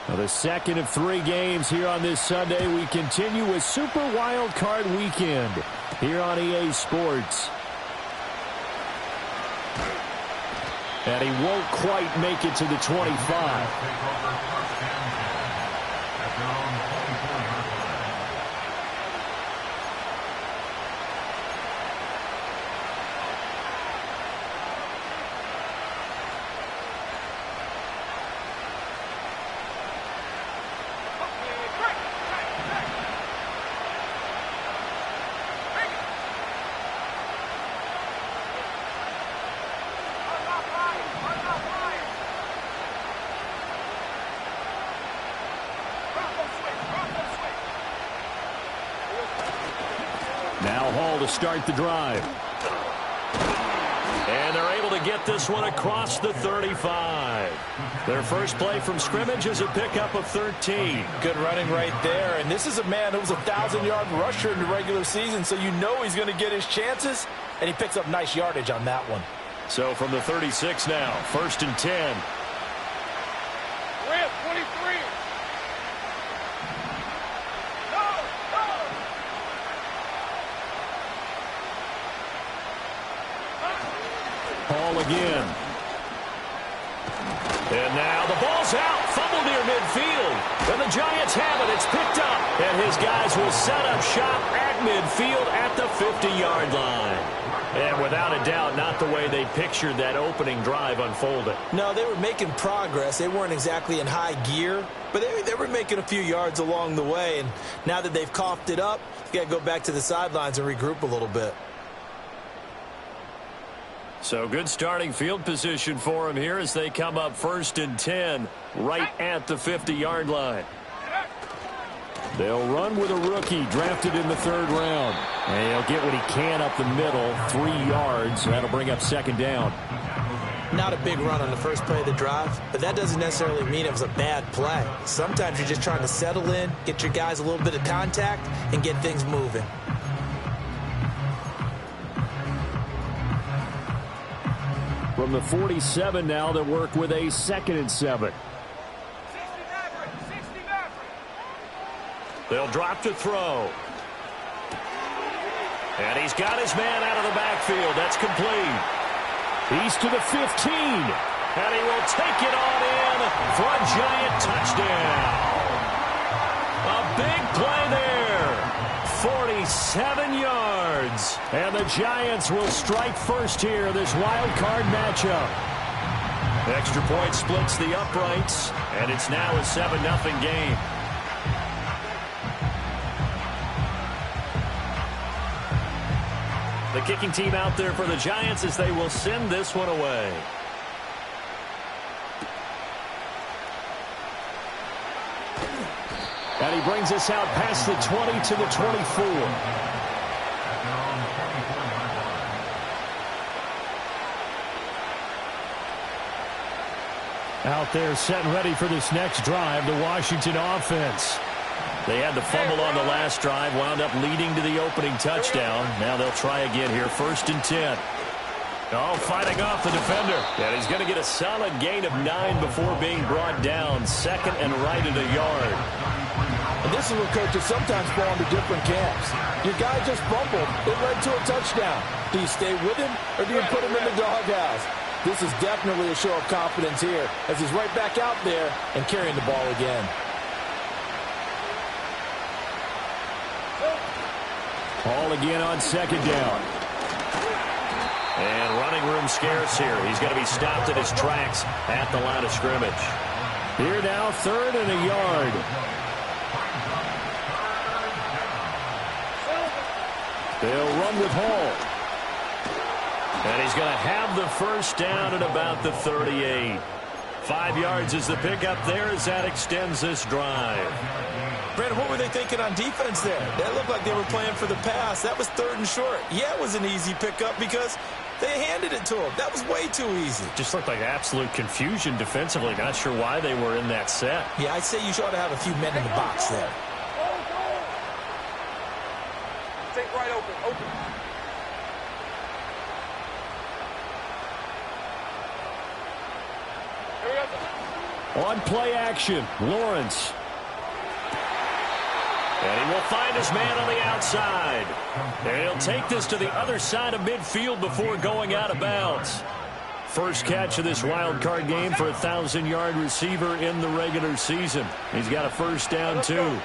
Well, the second of 3 games here on this Sunday. We continue with Super Wild Card Weekend here on EA Sports. And he won't quite make it to the 25. Now Hall to start the drive. And they're able to get this one across the 35. Their first play from scrimmage is a pickup of 13. Good running right there. And this is a man who was a 1,000-yard rusher in the regular season, so you know he's going to get his chances, and he picks up nice yardage on that one. So from the 36 now, 1st and 10. Rip, 23. Hall again. And now the ball's out. Fumble near midfield. And the Giants have it. It's picked up. And his guys will set up shop at midfield at the 50-yard line. And without a doubt, not the way they pictured that opening drive unfolded. No, they were making progress. They weren't exactly in high gear, but they were making a few yards along the way. And now that they've coughed it up, you got to go back to the sidelines and regroup a little bit. So good starting field position for him here as they come up 1st and 10 right at the 50-yard line. They'll run with a rookie drafted in the 3rd round. And he'll get what he can up the middle, 3 yards. That'll bring up 2nd down. Not a big run on the first play of the drive, but that doesn't necessarily mean it was a bad play. Sometimes you're just trying to settle in, get your guys a little bit of contact, and get things moving. From the 47 now, they work with a 2nd and 7. They'll drop to throw. And he's got his man out of the backfield. That's complete. He's to the 15. And he will take it on in for a Giant touchdown. A big play there. 47 yards. And the Giants will strike first here, this wild card matchup. Extra point splits the uprights, and it's now a 7-0 game. The kicking team out there for the Giants as they will send this one away. And he brings us out past the 20 to the 24. Out there set and ready for this next drive, the Washington offense. They had the fumble on the last drive, wound up leading to the opening touchdown. Now they'll try again here, 1st and 10. Oh, fighting off the defender. And he's going to get a solid gain of 9 before being brought down. 2nd and right at a yard. And this is where coaches sometimes fall into different camps. Your guy just fumbled. It led to a touchdown. Do you stay with him or do you put him in the doghouse? This is definitely a show of confidence here as he's right back out there and carrying the ball again. Ball again on 2nd down. And running room scarce here. He's going to be stopped in his tracks at the line of scrimmage. Here now, 3rd and a yard. They'll run with Hall. And he's going to have the first down at about the 38. 5 yards is the pickup there as that extends this drive. Brandon, what were they thinking on defense there? That looked like they were playing for the pass. That was 3rd and short. Yeah, it was an easy pickup because they handed it to him. That was way too easy. Just looked like absolute confusion defensively. Not sure why they were in that set. Yeah, I'd say you ought to have a few men in the box there. Take right open. On play action, Lawrence. And he will find his man on the outside. And he'll take this to the other side of midfield before going out of bounds. First catch of this wild card game for a 1,000-yard receiver in the regular season. He's got a first down, too.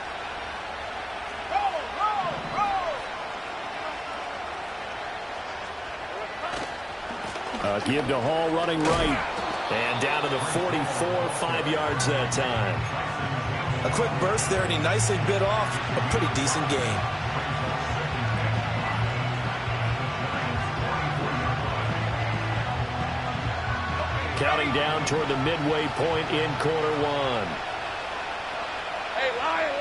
Give to Hall running right. And down to the 44, 5 yards that time. A quick burst there, and he nicely bit off a pretty decent gain. Counting down toward the midway point in quarter one. Hey, Lion!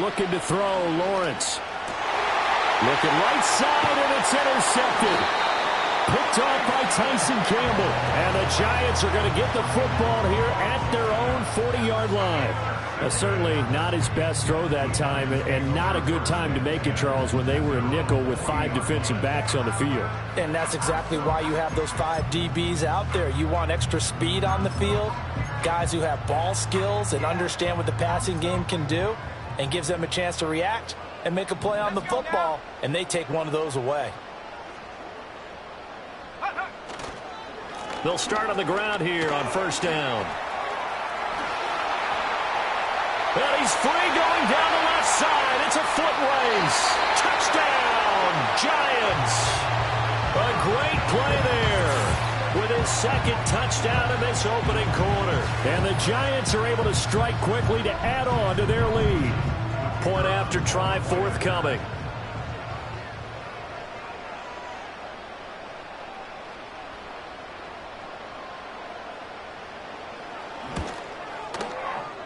Looking to throw, Lawrence. Looking right side, and it's intercepted. Picked off by Tyson Campbell. And the Giants are going to get the football here at their own 40-yard line. Certainly not his best throw that time, and not a good time to make it, Charles, when they were a nickel with 5 defensive backs on the field. And that's exactly why you have those 5 DBs out there. You want extra speed on the field, guys who have ball skills and understand what the passing game can do, and gives them a chance to react and make a play on the football, and they take one of those away. They'll start on the ground here on first down. And he's free going down the left side. It's a foot race. Touchdown, Giants. A great play there with his second touchdown in this opening quarter. And the Giants are able to strike quickly to add on to their lead. Point after try forthcoming.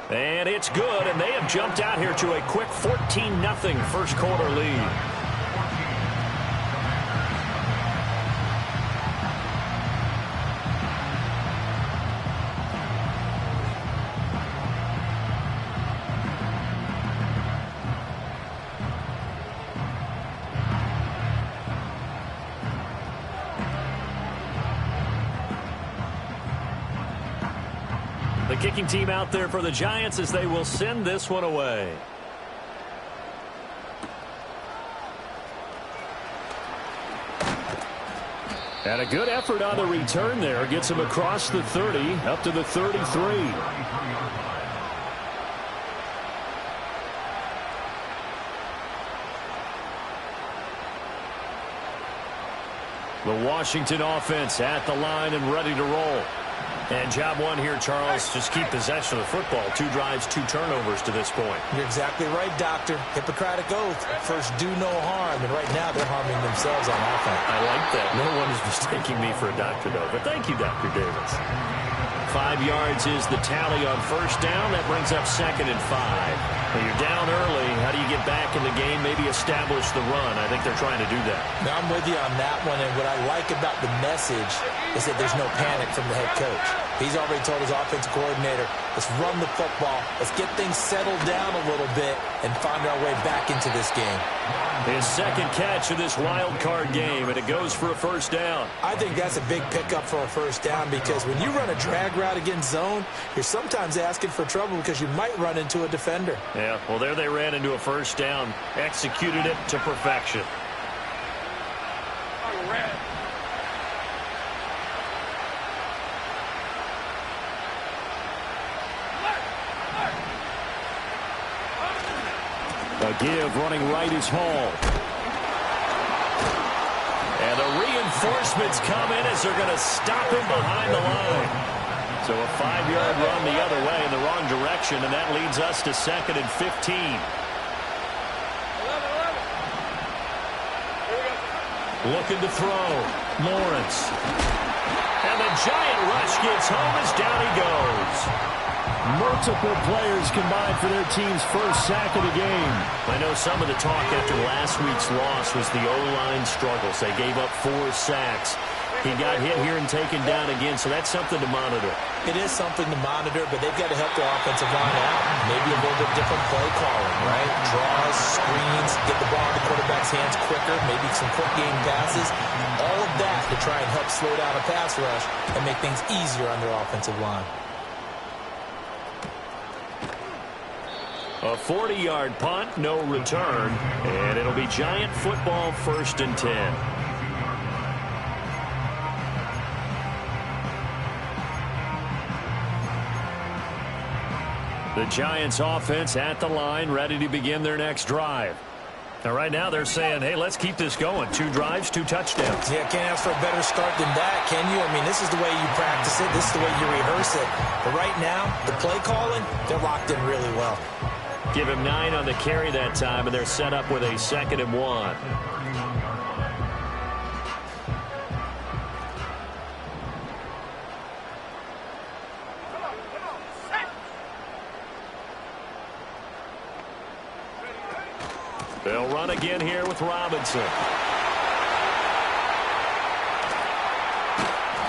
And it's good, and they have jumped out here to a quick 14-0 first quarter lead. The kicking team out there for the Giants as they will send this one away. And a good effort on the return there. Gets him across the 30, up to the 33. The Washington offense at the line and ready to roll. And job one here, Charles, just keep possession of the football. 2 drives, 2 turnovers to this point. You're exactly right, Doctor. Hippocratic oath. First, do no harm. And right now, they're harming themselves on offense. I like that. No one is mistaking me for a doctor, though. But thank you, Dr. Davis. 5 yards is the tally on first down. That brings up 2nd and 5. When you're down early, how do you get back in the game, maybe establish the run? I think they're trying to do that. Now, I'm with you on that one, and what I like about the message is that there's no panic from the head coach. He's already told his offensive coordinator, let's run the football, let's get things settled down a little bit, and find our way back into this game. His second catch of this wild card game, and it goes for a first down. I think that's a big pickup for a first down, because when you run a drag route against zone, you're sometimes asking for trouble because you might run into a defender. Yeah, well, there they ran into a first down, executed it to perfection. A give running right is Hall. And the reinforcements come in as they're going to stop him behind the line. So a 5-yard run the other way in the wrong direction, and that leads us to 2nd and 15. Looking to throw. Lawrence. And the giant rush gets home as down he goes. Multiple players combined for their team's first sack of the game. I know some of the talk after last week's loss was the O-line struggles. They gave up 4 sacks. He got hit here and taken down again, so that's something to monitor. It is something to monitor, but they've got to help their offensive line out. Maybe a little bit different play calling, right? Draws, screens, get the ball in the quarterback's hands quicker, maybe some quick game passes. All of that to try and help slow down a pass rush and make things easier on their offensive line. A 40-yard punt, no return, and it'll be Giant football, 1st and 10. The Giants offense at the line, ready to begin their next drive. Now, right now, they're saying, hey, let's keep this going. 2 drives, 2 touchdowns. Yeah, can't ask for a better start than that, can you? I mean, this is the way you practice it. This is the way you rehearse it. But right now, the play calling, they're locked in really well. Give him 9 on the carry that time, and they're set up with a 2nd and 1. They'll run again here with Robinson.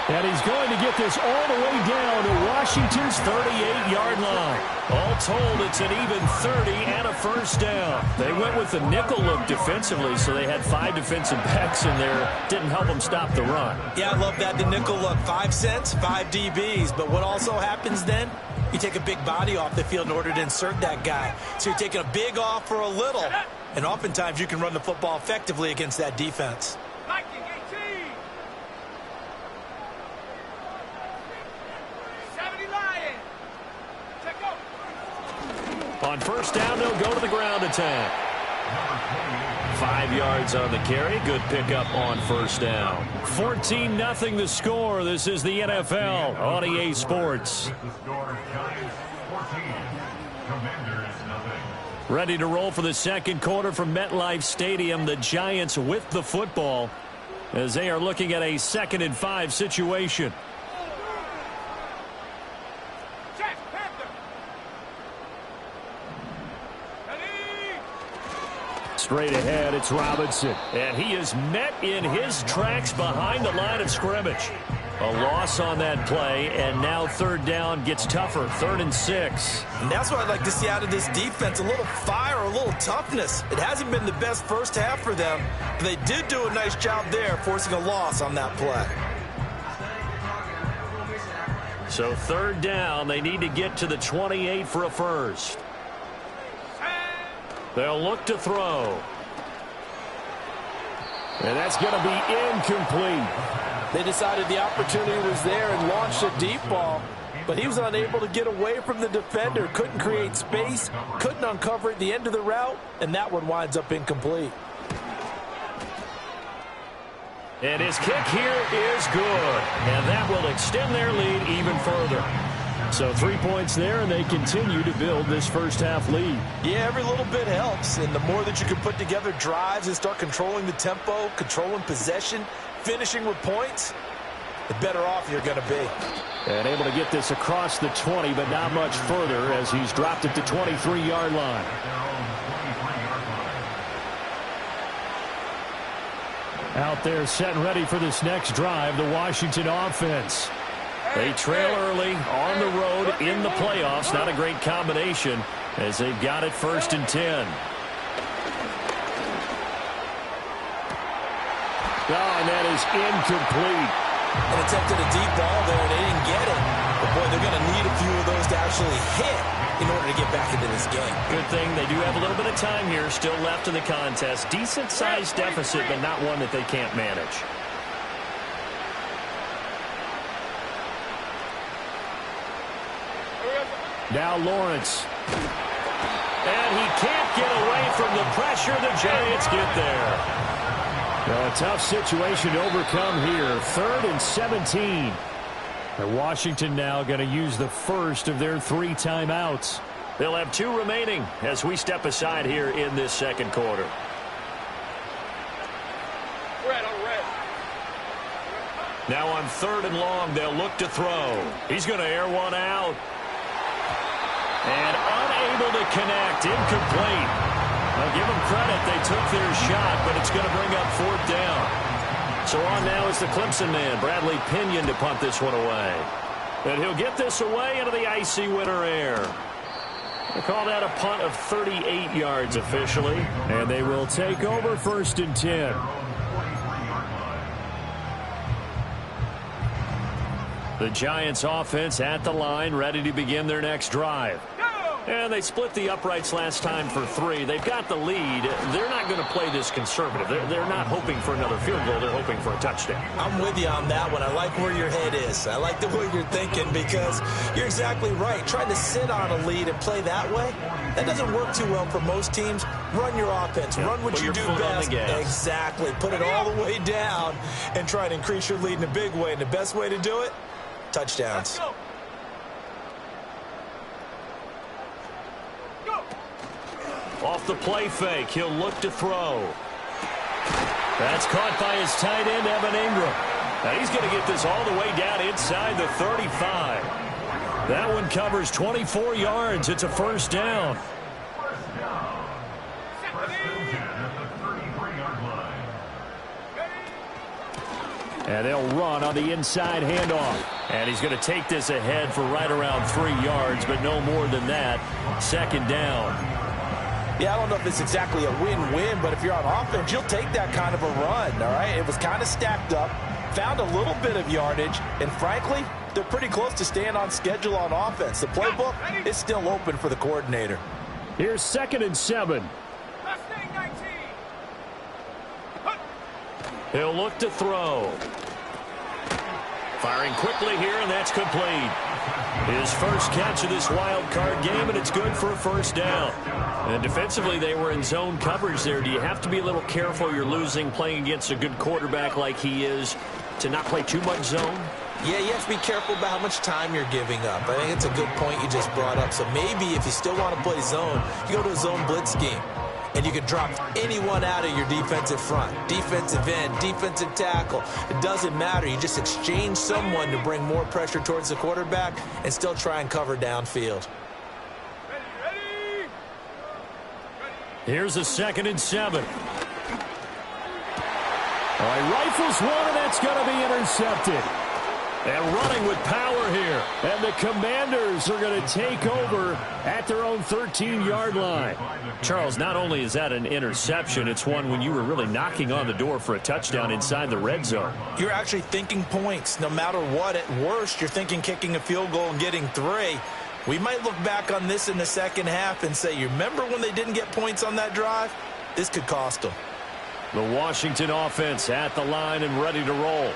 And he's going to get this all the way down to Washington's 38-yard line. All told, it's an even 30 and a 1st down. They went with the nickel look defensively, so they had 5 defensive backs in there. Didn't help them stop the run. Yeah, I love that, the nickel look. 5 cents, 5 DBs. But what also happens then? You take a big body off the field in order to insert that guy. So you're taking a big off for a little. And oftentimes you can run the football effectively against that defense. On 1st down, they'll go to the ground attack. 5 yards on the carry. Good pickup on 1st down. 14-0 the score. This is the NFL on EA Sports. Ready to roll for the 2nd quarter from MetLife Stadium. The Giants with the football as they are looking at a 2nd and 5 situation. Straight ahead, it's Robinson. And he is met in his tracks behind the line of scrimmage. A loss on that play, and now 3rd down gets tougher. 3rd and 6. And that's what I'd like to see out of this defense. A little fire, a little toughness. It hasn't been the best first half for them, but they did do a nice job there, forcing a loss on that play. So 3rd down, they need to get to the 28 for a 1st. They'll look to throw. And that's going to be incomplete. They decided the opportunity was there and launched a deep ball, but he was unable to get away from the defender, couldn't create space, couldn't uncover at the end of the route, and that one winds up incomplete. And his kick here is good, and that will extend their lead even further. So 3 points there, and they continue to build this first half lead. Yeah, every little bit helps, and the more that you can put together drives and start controlling the tempo, controlling possession, finishing with points, the better off you're going to be. And able to get this across the 20, but not much further as he's dropped it to 23-yard line. Out there set and ready for this next drive, the Washington offense. They trail early on the road in the playoffs. Not a great combination as they've got it 1st and 10. Oh, and that is incomplete. And attempted a deep ball there, and they didn't get it. But, boy, they're going to need a few of those to actually hit in order to get back into this game. Good thing they do have a little bit of time here still left in the contest. Decent-sized deficit, but not one that they can't manage. Now Lawrence. And he can't get away from the pressure. The Giants get there. Well, a tough situation to overcome here. 3rd and 17. And Washington now going to use the first of their 3 timeouts. They'll have 2 remaining as we step aside here in this 2nd quarter. Now on 3rd and long, they'll look to throw. He's going to air one out. And unable to connect. Incomplete. Now give them credit. They took their shot, but it's going to bring up 4th down. So on now is the Clemson man, Bradley Pinion, to punt this one away. And he'll get this away into the icy winter air. They call that a punt of 38 yards officially. And they will take over 1st and 10. The Giants offense at the line, ready to begin their next drive. And they split the uprights last time for 3. They've got the lead. They're not going to play this conservative. They're not hoping for another field goal. They're hoping for a touchdown. I'm with you on that one. I like where your head is. I like the way you're thinking because you're exactly right. Trying to sit on a lead and play that way, that doesn't work too well for most teams. Run your offense. Run what you do best. Exactly. Put it all the way down and try to increase your lead in a big way. And the best way to do it, touchdowns. Off the play fake, he'll look to throw. That's caught by his tight end, Evan Ingram. Now he's going to get this all the way down inside the 35. That one covers 24 yards. It's a 1st down. And they'll run on the inside handoff. And he's going to take this ahead for right around 3 yards, but no more than that. 2nd down. Yeah, I don't know if it's exactly a win-win, but if you're on offense, you'll take that kind of a run, all right? It was kind of stacked up, found a little bit of yardage, and frankly, they're pretty close to staying on schedule on offense. The playbook is still open for the coordinator. Here's 2nd and 7. He'll look to throw. Firing quickly here, and that's complete. His first catch of this wild card game, and it's good for a 1st down. And defensively, they were in zone coverage there. Do you have to be a little careful? You're losing playing against a good quarterback like he is to not play too much zone? Yeah, you have to be careful about how much time you're giving up. I think it's a good point you just brought up. So maybe if you still want to play zone, you go to a zone blitz scheme. And you can drop anyone out of your defensive front. Defensive end, defensive tackle. It doesn't matter. You just exchange someone to bring more pressure towards the quarterback and still try and cover downfield. Here's a 2nd and 7. All right, rifles one, and that's going to be intercepted. And running with power here. And the Commanders are going to take over at their own 13-yard line. Charles, not only is that an interception, it's one when you were really knocking on the door for a touchdown inside the red zone. You're actually thinking points. No matter what, at worst, you're thinking kicking a field goal and getting 3. We might look back on this in the second half and say, you remember when they didn't get points on that drive? This could cost them. The Washington offense at the line and ready to roll.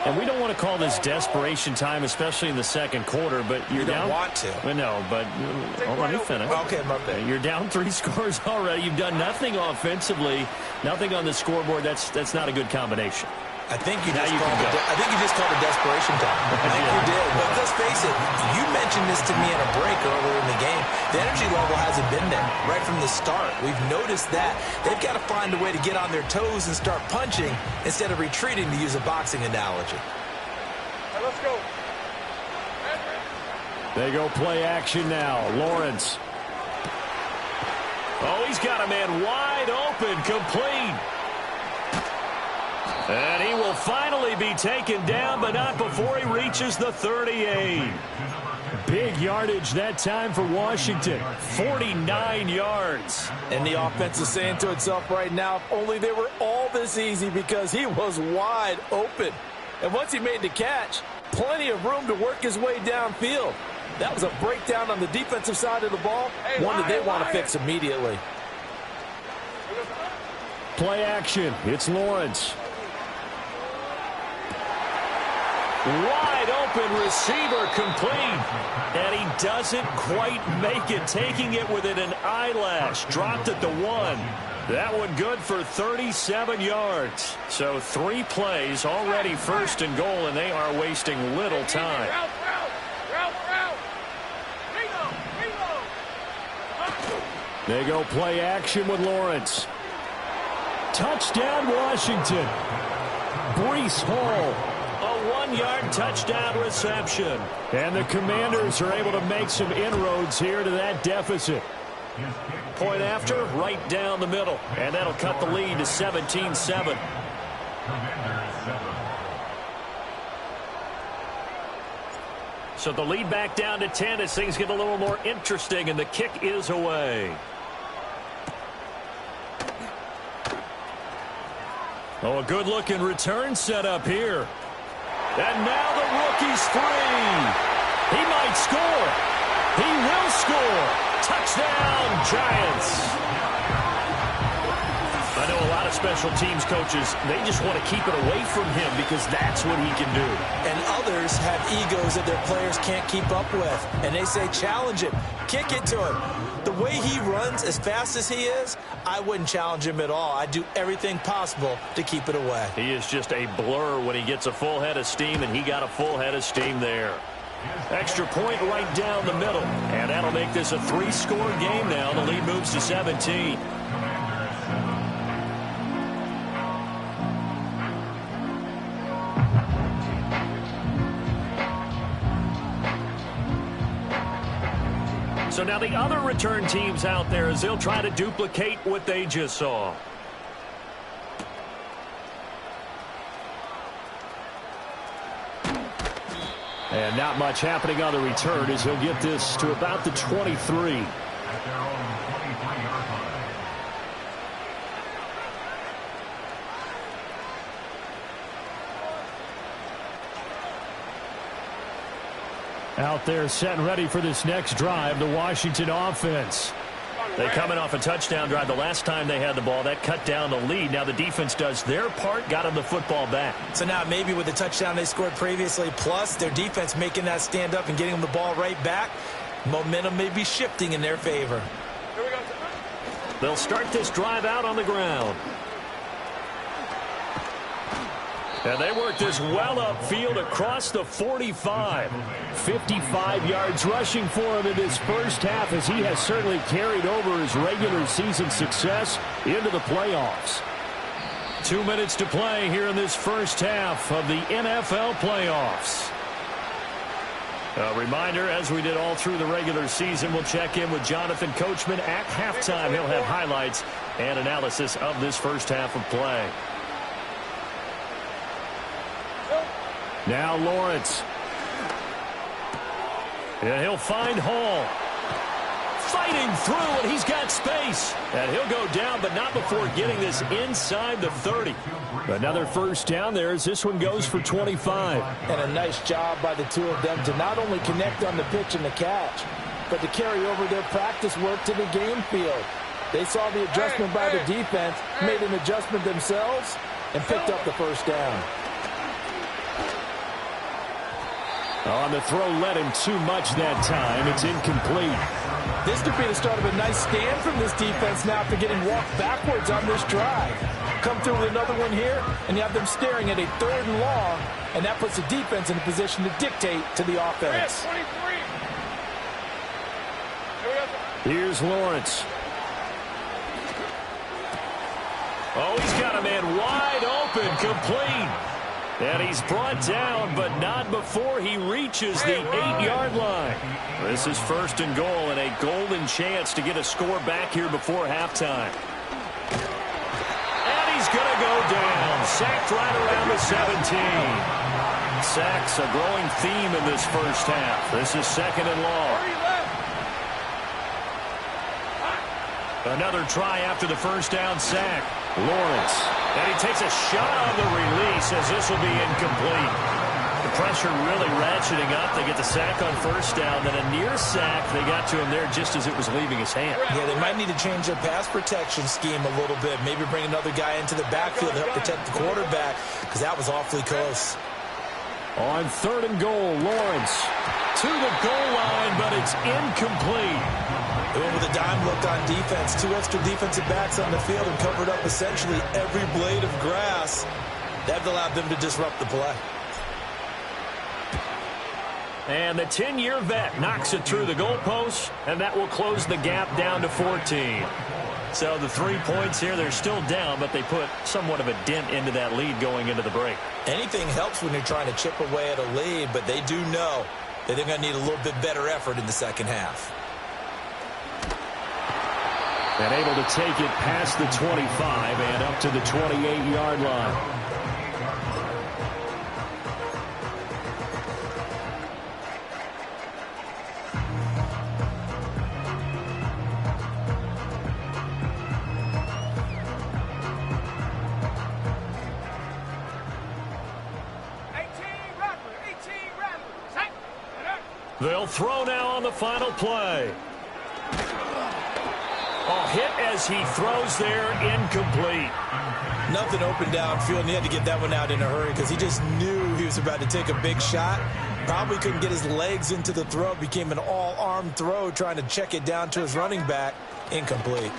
And we don't want to call this desperation time, especially in the second quarter, but you're down. You don't want to. Well, no, but let me finish. Okay, my bad. You're down 3 scores already. You've done nothing offensively, nothing on the scoreboard. That's not a good combination. I think you just called it desperation time. I think you did. But let's face it, you mentioned this to me in a break earlier in the game. The energy level hasn't been there right from the start. We've noticed that. They've got to find a way to get on their toes and start punching instead of retreating, to use a boxing analogy. Right, let's go. They go play action now. Lawrence. Oh, he's got a man wide open, complete. And he will finally be taken down, but not before he reaches the 38. Big yardage that time for Washington. 49 yards. And the offense is saying to itself right now, if only they were all this easy, because he was wide open. And once he made the catch, plenty of room to work his way downfield. That was a breakdown on the defensive side of the ball, one that they want to fix immediately. Play action. It's Lawrence. Wide open receiver, complete. And he doesn't quite make it, taking it within an eyelash. Dropped at the 1. That one good for 37 yards. So 3 plays, already 1st and goal, and they are wasting little time. They go play action with Lawrence. Touchdown, Washington. Breece Hall. A 1-yard touchdown reception. And the Commanders are able to make some inroads here to that deficit. Point after, right down the middle. And that'll cut the lead to 17-7. So the lead back down to 10 as things get a little more interesting, and the kick is away. Oh, a good-looking return set up here. And now the rookie's free. He might score. He will score. Touchdown, Giants. I know a lot of special teams coaches, they just want to keep it away from him because that's what he can do. And others have egos that their players can't keep up with. And they say, challenge him. Kick it to him. The way he runs as fast as he is, I wouldn't challenge him at all. I'd do everything possible to keep it away. He is just a blur when he gets a full head of steam, and he got a full head of steam there. Extra point right down the middle. And that'll make this a 3-score game now. The lead moves to 17. So now the other return teams out there as they'll try to duplicate what they just saw. And not much happening on the return as he'll get this to about the 23. Out there set and ready for this next drive, the Washington offense. They come in off a touchdown drive the last time they had the ball. That cut down the lead. Now the defense does their part, got them the football back. So now maybe with the touchdown they scored previously, plus their defense making that stand up and getting them the ball right back, momentum may be shifting in their favor. Here we go. They'll start this drive out on the ground. And they work this well upfield across the 45. 55 yards rushing for him in this first half as he has certainly carried over his regular season success into the playoffs. 2 minutes to play here in this first half of the NFL playoffs. A reminder, as we did all through the regular season, we'll check in with Jonathan Coachman at halftime. He'll have highlights and analysis of this first half of play. Now Lawrence. And he'll find Hall. Fighting through, and he's got space. And he'll go down, but not before getting this inside the 30. Another first down there as this one goes for 25. And a nice job by the two of them to not only connect on the pitch and the catch, but to carry over their practice work to the game field. They saw the adjustment by the defense, made an adjustment themselves, and picked up the first down. On the throw led him too much that time. It's incomplete. This could be the start of a nice stand from this defense now after getting walked backwards on this drive. Come through with another one here, and you have them staring at a 3rd and long, and that puts the defense in a position to dictate to the offense. Here's Lawrence. Oh, he's got a man wide open, complete. And he's brought down, but not before he reaches the 8-yard line. This is 1st and goal and a golden chance to get a score back here before halftime. And he's going to go down. Sacked right around the 17. Sacks a growing theme in this first half. This is 2nd and long. Another try after the first down sack. Lawrence. And he takes a shot on the release as this will be incomplete. The pressure really ratcheting up. They get the sack on first down. Then a near sack. They got to him there just as it was leaving his hand. Yeah, they might need to change their pass protection scheme a little bit. Maybe bring another guy into the backfield to help protect the quarterback, because that was awfully close. On 3rd and goal, Lawrence to the goal line, but it's incomplete. They went with a dime look on defense. 2 extra defensive backs on the field and covered up essentially every blade of grass. That allowed them to disrupt the play. And the 10-year vet knocks it through the goalpost, and that will close the gap down to 14. So the 3 points here, they're still down, but they put somewhat of a dent into that lead going into the break. Anything helps when you're trying to chip away at a lead, but they do know that they're going to need a little bit better effort in the second half. And able to take it past the 25 and up to the 28-yard line. They'll throw now on the final play. Oh, hit as he throws there, incomplete. Nothing open downfield, and he had to get that one out in a hurry because he just knew he was about to take a big shot. Probably couldn't get his legs into the throw. Became an all-arm throw trying to check it down to his running back. Incomplete.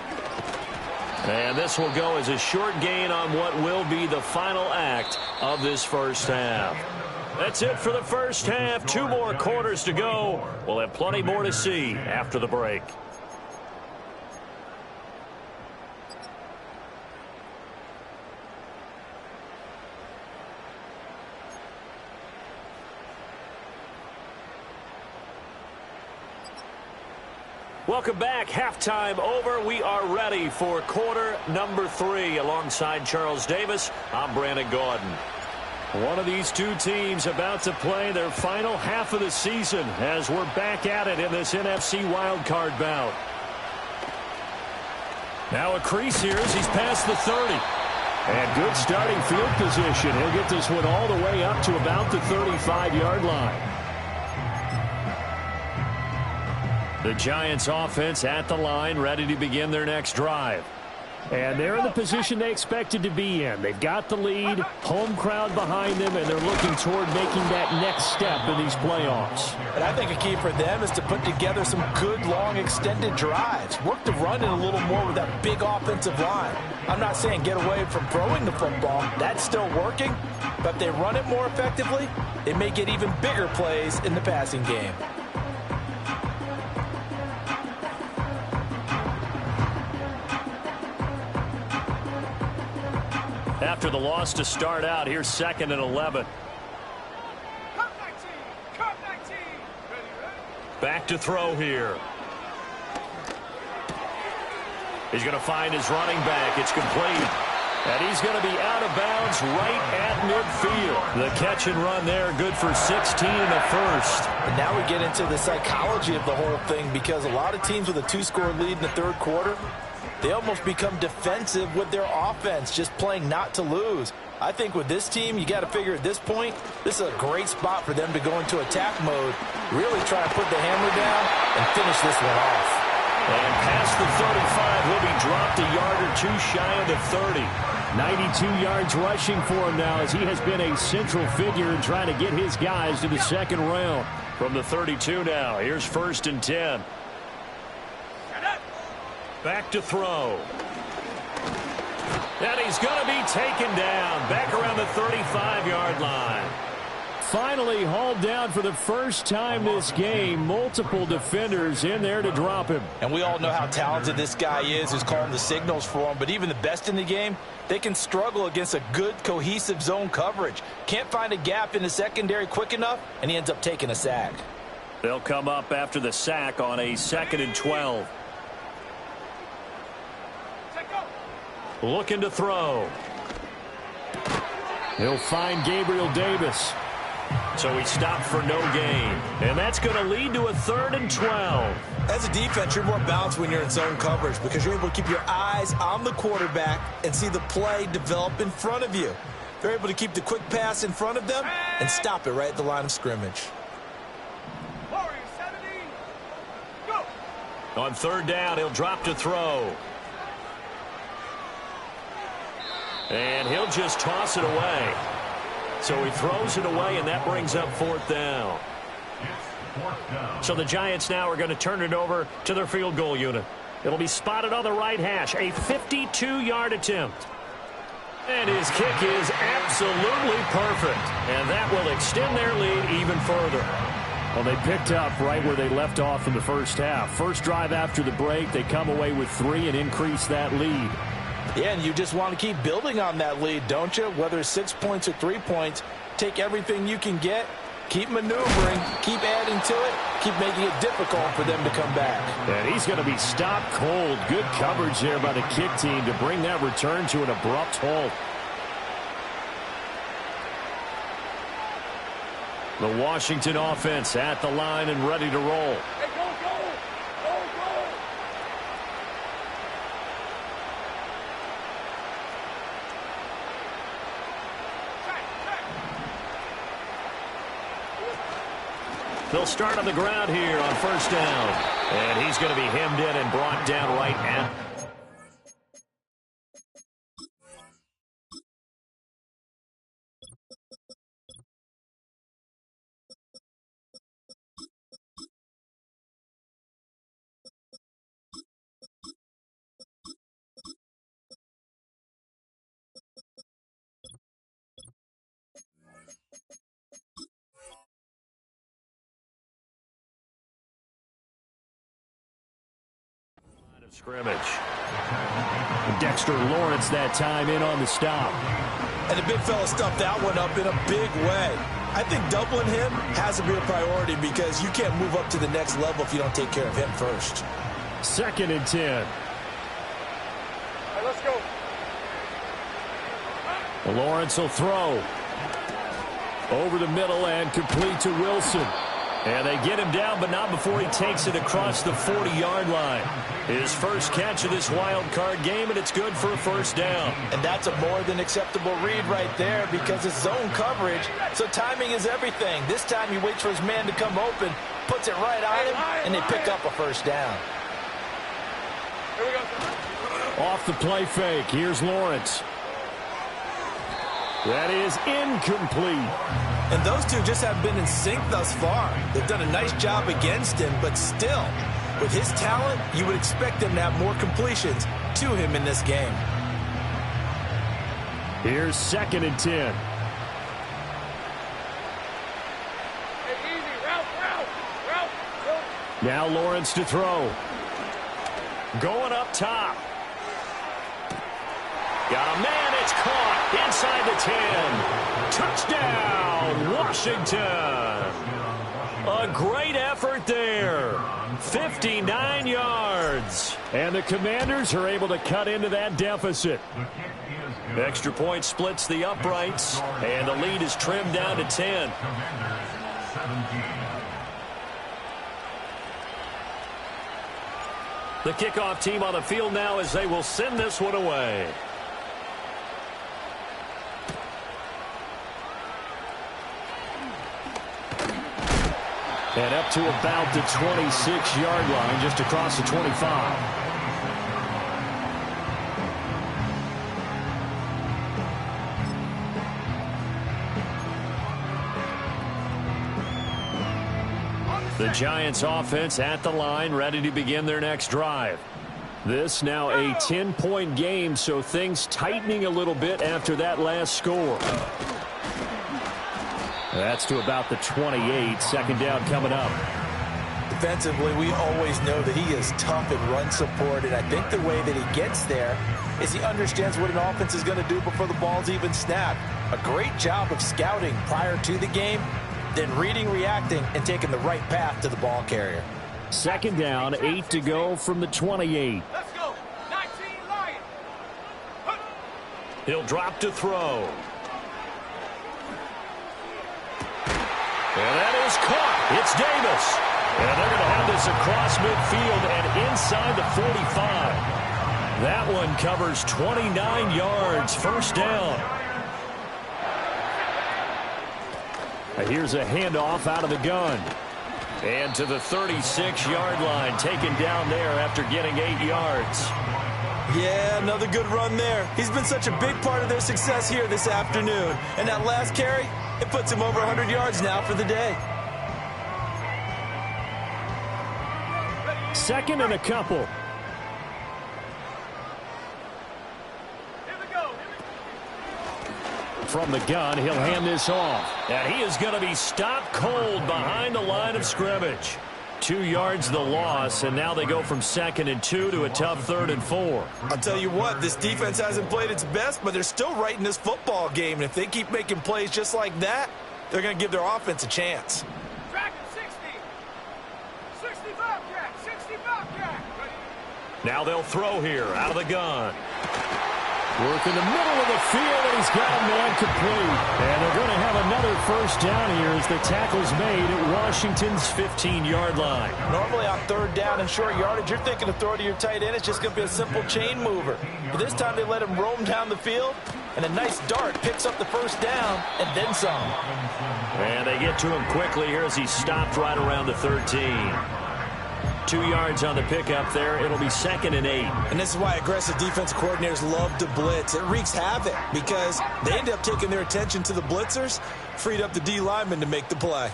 And this will go as a short gain on what will be the final act of this first half. That's it for the first half. 2 more quarters to go. We'll have plenty more to see after the break. Welcome back. Halftime over. We are ready for quarter number 3. Alongside Charles Davis, I'm Brandon Gaudin. One of these two teams about to play their final half of the season as we're back at it in this NFC wildcard bout. Now a crease here as he's past the 30. And good starting field position. He'll get this one all the way up to about the 35-yard line. The Giants offense at the line, ready to begin their next drive. And they're in the position they expected to be in. They've got the lead, home crowd behind them, and they're looking toward making that next step in these playoffs. And I think a key for them is to put together some good, long, extended drives. Work the run in a little more with that big offensive line. I'm not saying get away from throwing the football. That's still working. But if they run it more effectively, they may get even bigger plays in the passing game. After the loss to start out, here's 2nd and 11. Back to throw here. He's going to find his running back. It's complete. And he's going to be out of bounds right at midfield. The catch and run there, good for 16 and a first. And now we get into the psychology of the whole thing, because a lot of teams with a 2-score lead in the third quarter, they almost become defensive with their offense, just playing not to lose. I think with this team, you got to figure at this point, this is a great spot for them to go into attack mode, really try and put the hammer down and finish this one off. And past the 35, he'll be dropped a yard or two shy of the 30. 92 yards rushing for him now, as he has been a central figure in trying to get his guys to the second round. From the 32 now, here's 1st and 10. Back to throw. And he's going to be taken down back around the 35-yard line. Finally hauled down for the first time this game. Multiple defenders in there to drop him. And we all know how talented this guy is who's calling the signals for him. But even the best in the game, they can struggle against a good, cohesive zone coverage. Can't find a gap in the secondary quick enough, and he ends up taking a sack. They'll come up after the sack on a 2nd and 12. Looking to throw. He'll find Gabriel Davis. So he stopped for no gain. And that's going to lead to a 3rd and 12. As a defense, you're more balanced when you're in zone coverage because you're able to keep your eyes on the quarterback and see the play develop in front of you. They're able to keep the quick pass in front of them and stop it right at the line of scrimmage. On 3rd down, he'll drop to throw. And he'll just toss it away. So he throws it away, and that brings up 4th down. So the Giants now are going to turn it over to their field goal unit. It'll be spotted on the right hash, a 52-yard attempt. And his kick is absolutely perfect. And that will extend their lead even further. Well, they picked up right where they left off in the first half. First drive after the break, they come away with 3 and increase that lead. Yeah, and you just want to keep building on that lead, don't you? Whether it's 6 points or 3 points, take everything you can get, keep maneuvering, keep adding to it, keep making it difficult for them to come back. And he's going to be stopped cold. Good coverage there by the kick team to bring that return to an abrupt halt. The Washington offense at the line and ready to roll. They'll start on the ground here on first down. And he's going to be hemmed in and brought down right at. Scrimmage. Dexter Lawrence that time in on the stop. And the big fella stuffed that one up in a big way. I think doubling him has to be a priority because you can't move up to the next level if you don't take care of him first. 2nd and 10. All right, let's go. Lawrence will throw. Over the middle and complete to Wilson. And they get him down, but not before he takes it across the 40-yard line. His first catch of this wild card game, and it's good for a first down. And that's a more than acceptable read right there because it's zone coverage, so timing is everything. This time he waits for his man to come open, puts it right on him, and they pick up a first down. Here we go. Off the play fake, here's Lawrence. That is incomplete. And those two just have been in sync thus far. They've done a nice job against him, but still, with his talent, you would expect them to have more completions to him in this game. Here's 2nd and 10. Hey, easy. Route. Now Lawrence to throw. Going up top. Got a man, it's caught inside the 10. Touchdown, Washington. A great effort there. 59 yards. And the Commanders are able to cut into that deficit. Extra point splits the uprights, and the lead is trimmed down to 10. The kickoff team on the field now as they will send this one away. And up to about the 26-yard line, just across the 25. The Giants offense at the line, ready to begin their next drive. This now a 10-point game, so things tightening a little bit after that last score. That's to about the 28. 2nd down coming up. Defensively, we always know that he is tough in run support, and I think the way that he gets there is he understands what an offense is going to do before the ball's even snapped. A great job of scouting prior to the game, then reading, reacting, and taking the right path to the ball carrier. 2nd down, 8 to go from the 28. Let's go. 19 Lions. He'll drop to throw. And that is caught. It's Davis. And they're going to have this across midfield and inside the 45. That one covers 29 yards. First down. Here's a handoff out of the gun. And to the 36-yard line, taken down there after getting 8 yards. Yeah, another good run there. He's been such a big part of their success here this afternoon. And that last carry, it puts him over 100 yards now for the day. 2nd and a couple. Here we go. From the gun, he'll hand this off. And he is going to be stopped cold behind the line of scrimmage. 2 yards the loss, and now they go from 2nd and 2 to a tough 3rd and 4. I'll tell you what, this defense hasn't played its best, but they're still right in this football game. And if they keep making plays just like that, they're going to give their offense a chance. Track 60. 65 track. 65 track. Now they'll throw here out of the gun. Work in the middle of the field, and he's got a man complete. And they're going to have another first down here as the tackle's made at Washington's 15-yard line. Normally on 3rd down and short yardage, you're thinking to throw to your tight end. It's just going to be a simple chain mover. But this time they let him roam down the field, And a nice dart picks up the first down and then some. And they get to him quickly here as he stopped right around the 13. 2 yards on the pickup there. It'll be 2nd and 8. And this is why aggressive defensive coordinators love to blitz. It wreaks havoc because they end up taking their attention to the blitzers, freed up the D lineman to make the play.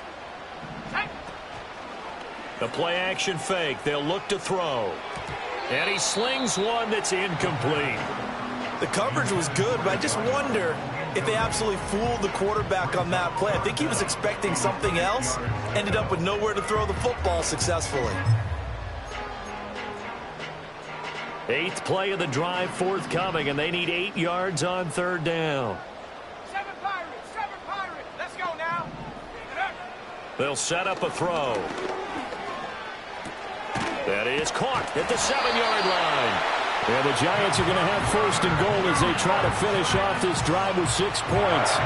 The play action fake. They'll look to throw. And he slings one that's incomplete. The coverage was good, but I just wonder if they absolutely fooled the quarterback on that play. I think he was expecting something else, ended up with nowhere to throw the football successfully. 8th play of the drive forthcoming, and they need 8 yards on 3rd down. 7 Pirates, let's go now. They'll set up a throw. That is caught at the 7-yard line. And the Giants are going to have 1st and goal as they try to finish off this drive with 6 points.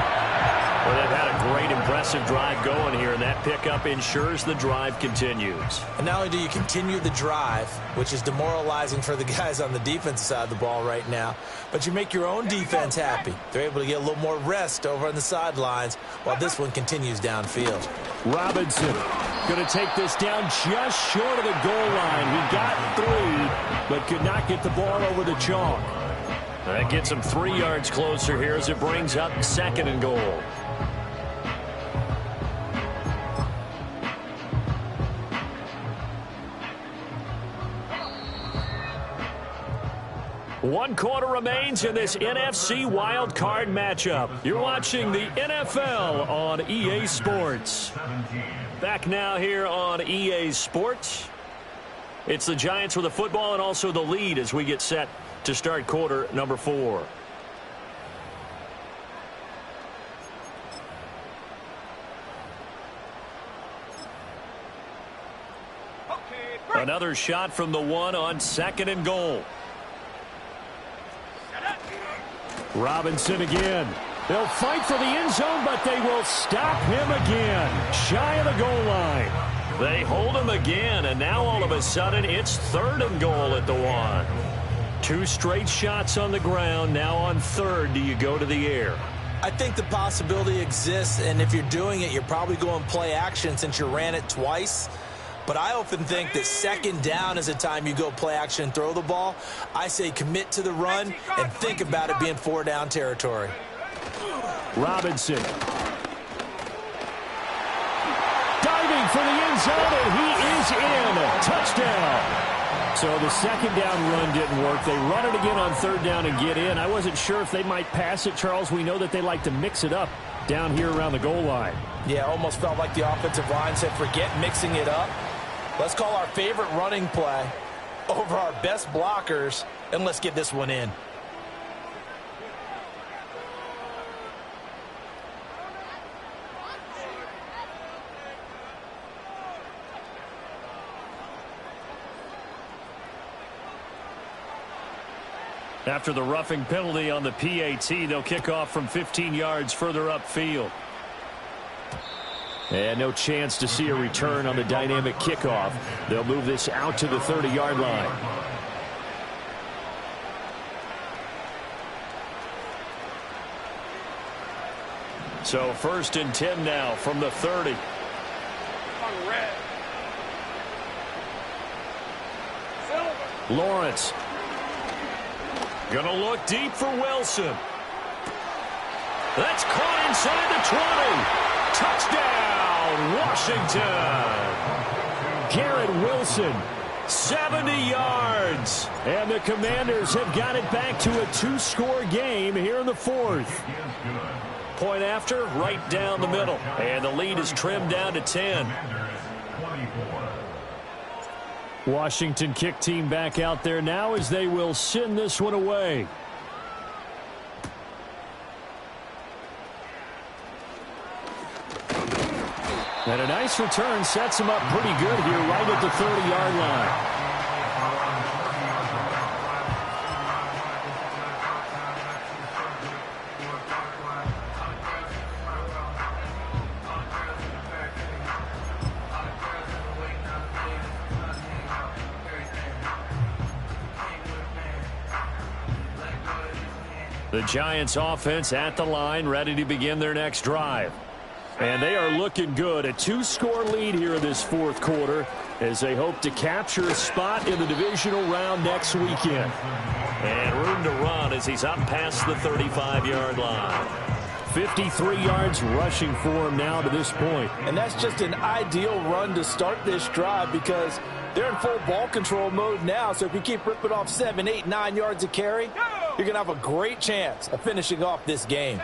Well, they've had a great, impressive drive going here, and that pickup ensures the drive continues. And not only do you continue the drive, which is demoralizing for the guys on the defensive side of the ball right now, but you make your own defense happy. They're able to get a little more rest over on the sidelines while this one continues downfield. Robinson going to take this down just short of the goal line. He got 3, but could not get the ball over the chalk. That gets him 3 yards closer here as it brings up 2nd and goal. One quarter remains in this NFC Wild Card matchup. You're watching the NFL on EA Sports. Back now here on EA Sports. It's the Giants with the football and also the lead as we get set to start quarter number 4. Another shot from the 1 on 2nd and goal. Robinson again. They'll fight for the end zone, but they will stop him again. Shy of the goal line. They hold him again, and now all of a sudden it's 3rd and goal at the 1. 2 straight shots on the ground. Now on 3rd, do you go to the air? I think the possibility exists, and if you're doing it, you're probably going play action since you ran it twice. But I often think that 2nd down is the time you go play action and throw the ball. I say commit to the run and think about it being 4 down territory. Robinson. Diving for the end zone, and he is in. Touchdown. So the 2nd down run didn't work. They run it again on 3rd down and get in. I wasn't sure if they might pass it, Charles. We know that they like to mix it up down here around the goal line. Yeah, almost felt like the offensive line said, forget mixing it up. Let's call our favorite running play over our best blockers, and let's get this one in. After the roughing penalty on the PAT, they'll kick off from 15 yards further upfield. And no chance to see a return on the dynamic kickoff. They'll move this out to the 30-yard line. So 1st and 10 now from the 30. Lawrence. Gonna look deep for Wilson. That's caught inside the 20. Touchdown, Washington. Garrett Wilson, 70 yards. And the Commanders have got it back to a 2-score game here in the 4th. Point after, right down the middle. And the lead is trimmed down to 10. Washington kick team back out there now as they will send this one away. And a nice return sets him up pretty good here right at the 30-yard line. The Giants offense at the line, ready to begin their next drive. And they are looking good. A 2-score lead here in this fourth quarter as they hope to capture a spot in the divisional round next weekend. And room to run as he's up past the 35-yard line. 53 yards rushing for him now to this point. And that's just an ideal run to start this drive because they're in full ball control mode now. So if you keep ripping off 7, 8, 9 yards of carry, you're going to have a great chance of finishing off this game.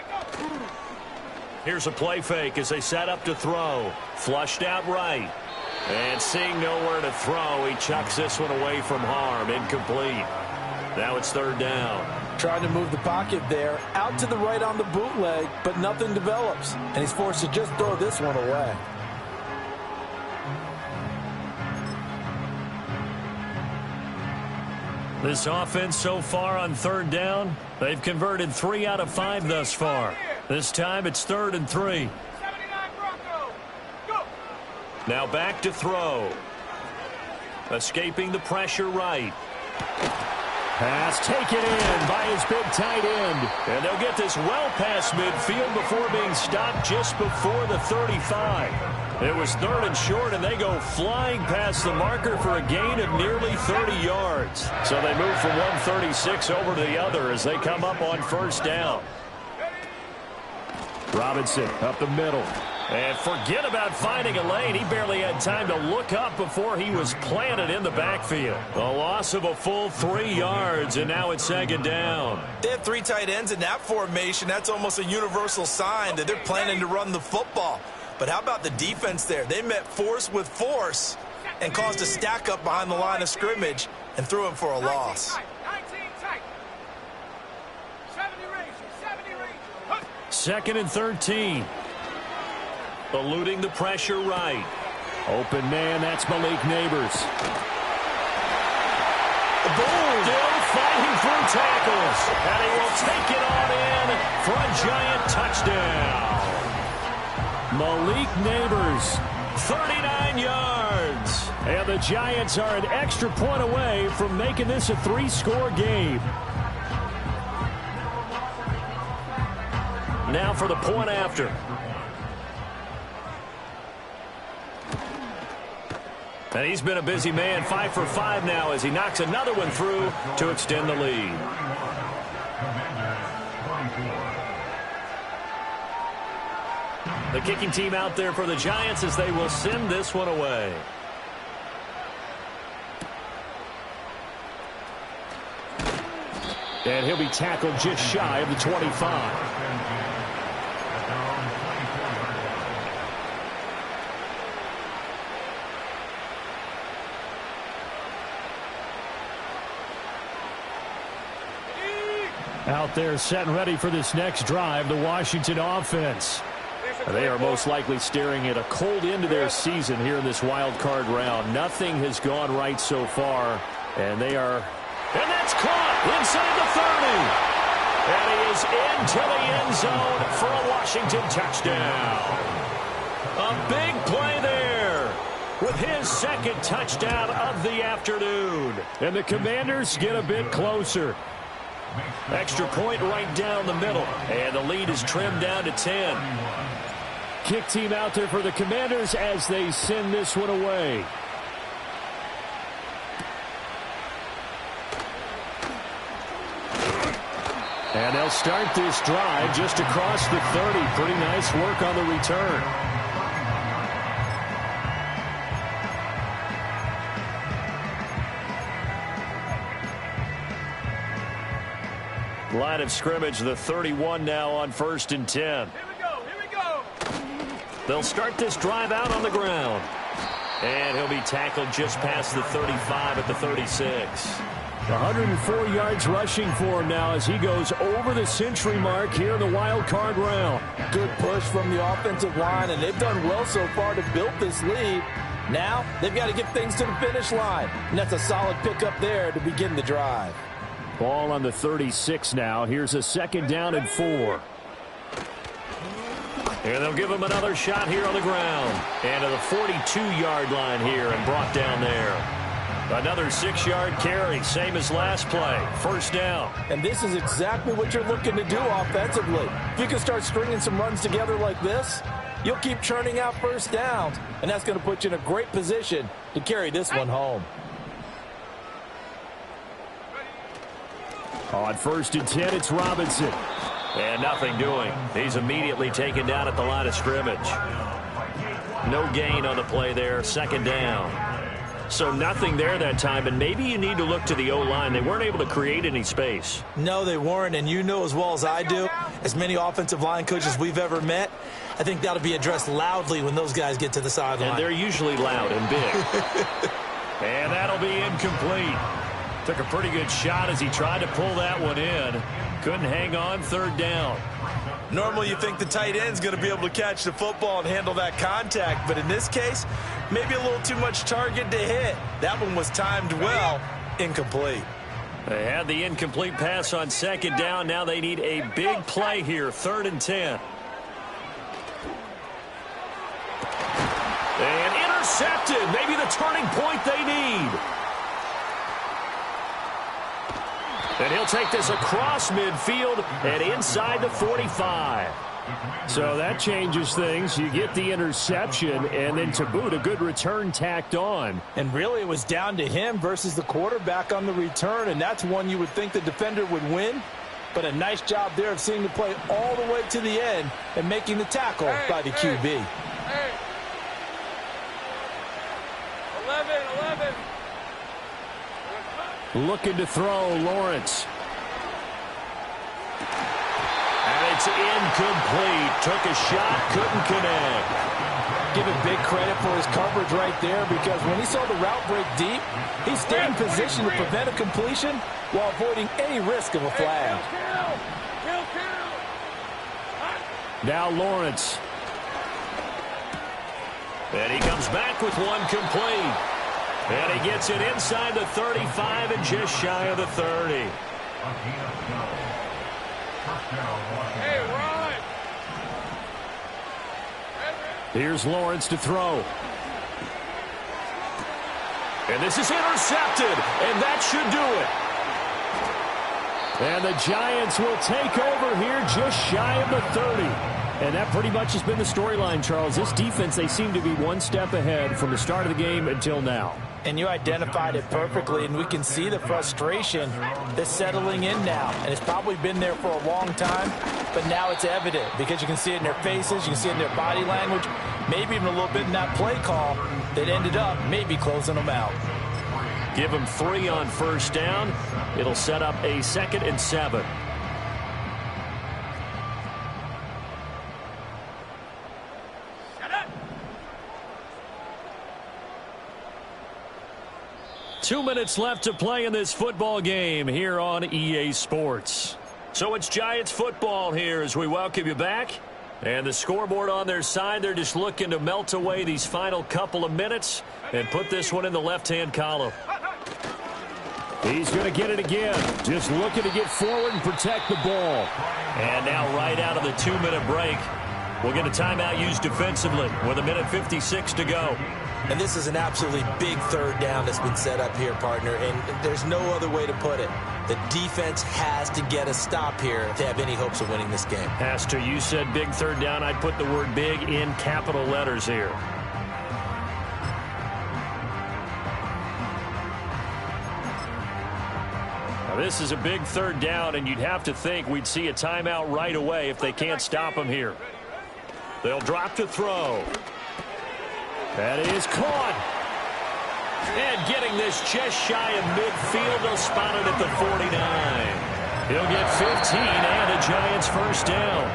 Here's a play fake as they set up to throw. Flushed out right. And seeing nowhere to throw, he chucks this one away from harm. Incomplete. Now it's third down. Trying to move the pocket there. Out to the right on the bootleg, but nothing develops. And he's forced to just throw this one away. This offense so far on third down, they've converted 3 out of 5 thus far. This time it's 3rd and 3. 79 Broncos. Go. Now back to throw. Escaping the pressure right. Pass taken in by his big tight end. And they'll get this well past midfield before being stopped just before the 35. It was 3rd and short, and they go flying past the marker for a gain of nearly 30 yards. So they move from 136 over to the other as they come up on first down. Robinson up the middle. And forget about finding a lane. He barely had time to look up before he was planted in the backfield. A loss of a full 3 yards, and now it's 2nd down. They have 3 tight ends in that formation. That's almost a universal sign that they're planning to run the football. But how about the defense there? They met force with force and caused a stack up behind the line of scrimmage and threw him for a loss. 19 tight. 70 range. 2nd and 13. Eluding the pressure right. Open man, that's Malik Neighbors. Boom! Still fighting through tackles. And he will take it on in for a Giant touchdown. Malik Neighbors, 39 yards. And the Giants are an extra point away from making this a 3-score game. Now for the point after. And he's been a busy man, 5 for 5 now as he knocks another one through to extend the lead. The kicking team out there for the Giants as they will send this one away. And he'll be tackled just shy of the 25. Out there set and ready for this next drive, the Washington offense. They are most likely staring at a cold end to their season here in this wild card round. Nothing has gone right so far, and they are... And that's caught inside the 30. And he is into the end zone for a Washington touchdown. A big play there with his 2nd touchdown of the afternoon. And the Commanders get a bit closer. Extra point right down the middle. And the lead is trimmed down to 10. Kick team out there for the Commanders as they send this one away. And they'll start this drive just across the 30. Pretty nice work on the return. Line of scrimmage, the 31 now on 1st and 10. Here we go. They'll start this drive out on the ground. And he'll be tackled just past the 35 at the 36. 104 yards rushing for him now as he goes over the century mark here in the wild card round. Good push from the offensive line, and they've done well so far to build this lead. Now they've got to get things to the finish line, and that's a solid pickup there to begin the drive. Ball on the 36 now. Here's a 2nd down and 4. And they'll give him another shot here on the ground. And to the 42-yard line here and brought down there. Another 6-yard carry, same as last play. First down. And this is exactly what you're looking to do offensively. If you can start stringing some runs together like this, you'll keep churning out first downs, and that's going to put you in a great position to carry this one home. On 1st and 10, it's Robinson. And nothing doing. He's immediately taken down at the line of scrimmage. No gain on the play there, 2nd down. So nothing there that time, and maybe you need to look to the O-line. They weren't able to create any space. No, they weren't, and you know as well as I do, as many offensive line coaches we've ever met, I think that'll be addressed loudly when those guys get to the sideline. And they're usually loud and big. And that'll be incomplete. Took a pretty good shot as he tried to pull that one in. Couldn't hang on, 3rd down. Normally you think the tight end's going to be able to catch the football and handle that contact, but in this case, maybe a little too much target to hit. That one was timed well, incomplete. They had the incomplete pass on 2nd down. Now they need a big play here, 3rd and 10. And intercepted, maybe the turning point they need. And he'll take this across midfield and inside the 45. So that changes things. You get the interception, and then to boot, a good return tacked on. And really, it was down to him versus the quarterback on the return, and that's one you would think the defender would win. But a nice job there of seeing the play all the way to the end and making the tackle by the QB. 11. Looking to throw, Lawrence. And it's incomplete. Took a shot, couldn't connect. Give him big credit for his coverage right there, because when he saw the route break deep, he stayed in position to prevent a completion while avoiding any risk of a flag. Now Lawrence. And he comes back with one complete. And he gets it inside the 35 and just shy of the 30. Hey, Ron! Here's Lawrence to throw. And this is intercepted, and that should do it. And the Giants will take over here just shy of the 30. And that pretty much has been the storyline, Charles. This defense, they seem to be one step ahead from the start of the game until now. And you identified it perfectly, and we can see the frustration that's settling in now. And it's probably been there for a long time, but now it's evident because you can see it in their faces, you can see it in their body language, maybe even a little bit in that play call that ended up maybe closing them out. Give them 3 on first down. It'll set up a 2nd and 7. Shut up! 2 minutes left to play in this football game here on EA Sports. So it's Giants football here as we welcome you back. And the scoreboard on their side, they're just looking to melt away these final couple of minutes and put this one in the left-hand column. He's going to get it again. Just looking to get forward and protect the ball. And now right out of the 2-minute break, we'll get a timeout used defensively with 1:56 to go. And this is an absolutely big 3rd down that's been set up here, partner, and there's no other way to put it. The defense has to get a stop here to have any hopes of winning this game. Has to. You said big 3rd down. I'd put the word big in capital letters here. Now, this is a big 3rd down, and you'd have to think we'd see a timeout right away if they can't stop him here. They'll drop to throw. That is caught. And getting this just shy of midfield, they'll spot it at the 49. He'll get 15 and a Giants first down.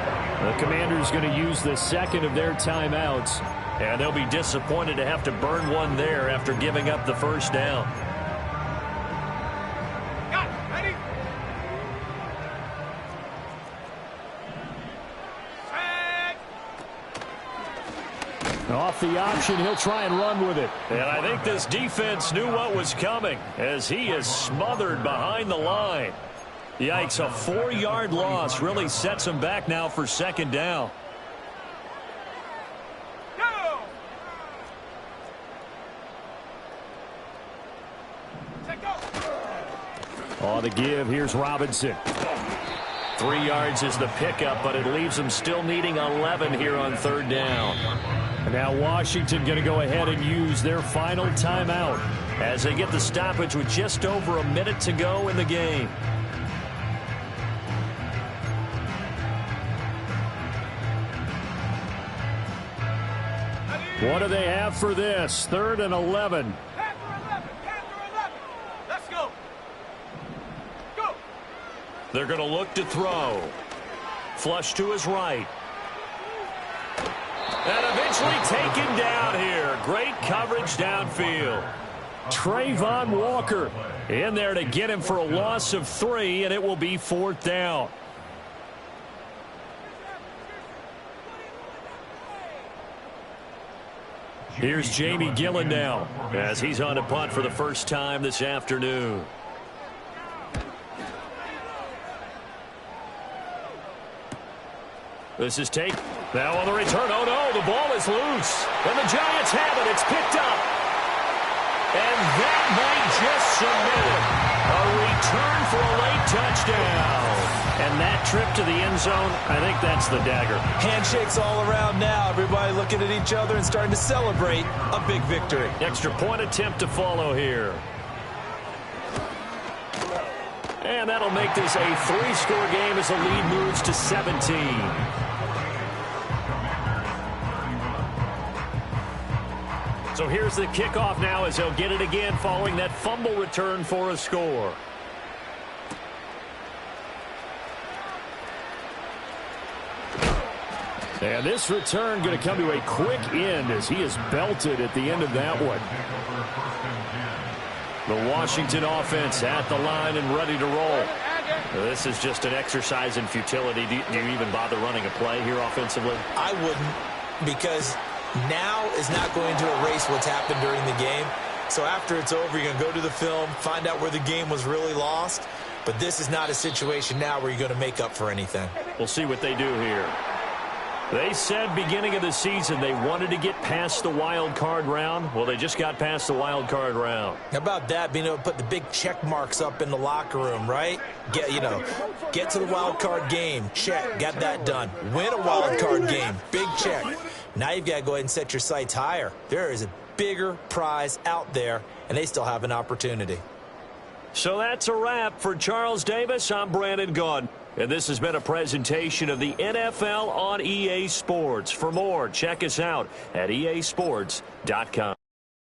The Commanders going to use the 2nd of their timeouts, and they'll be disappointed to have to burn one there after giving up the first down. Got it. Ready? Set. Off the option, he'll try and run with it. And I think this defense knew what was coming as he is smothered behind the line. Yikes, a 4-yard loss really sets him back now for 2nd down. Go! On the give, here's Robinson. 3 yards is the pickup, but it leaves them still needing 11 here on third down. And now Washington going to go ahead and use their final timeout as they get the stoppage with just over a minute to go in the game. What do they have for this? 3rd and 11. Let's go. Go. They're going to look to throw. Flush to his right. And eventually taken down here. Great coverage downfield. Trayvon Walker in there to get him for a loss of 3, and it will be 4th down. Here's Jamie Gillen now as he's on a punt for the first time this afternoon. This is take. Now on the return. Oh, no, the ball is loose. And the Giants have it. It's picked up. And that might just submit it. A return for a late touchdown. And that trip to the end zone, I think that's the dagger. Handshakes all around now. Everybody looking at each other and starting to celebrate a big victory. Extra point attempt to follow here. And that'll make this a 3-score game as the lead moves to 17. So here's the kickoff now as they'll get it again following that fumble return for a score. And this return going to come to a quick end as he is belted at the end of that one. The Washington offense at the line and ready to roll. This is just an exercise in futility. Do you even bother running a play here offensively? I wouldn't, because now is not going to erase what's happened during the game. So after it's over, you're going to go to the film, find out where the game was really lost. But this is not a situation now where you're going to make up for anything. We'll see what they do here. They said beginning of the season they wanted to get past the wild card round. Well, they just got past the wild card round. How about that, being able to put the big check marks up in the locker room, right? Get to the wild card game. Check. Got that done. Win a wild card game. Big check. Now you've got to go ahead and set your sights higher. There is a bigger prize out there, and they still have an opportunity. So that's a wrap for Charles Davis. I'm Brandon Gaudin. And this has been a presentation of the NFL on EA Sports. For more, check us out at easports.com.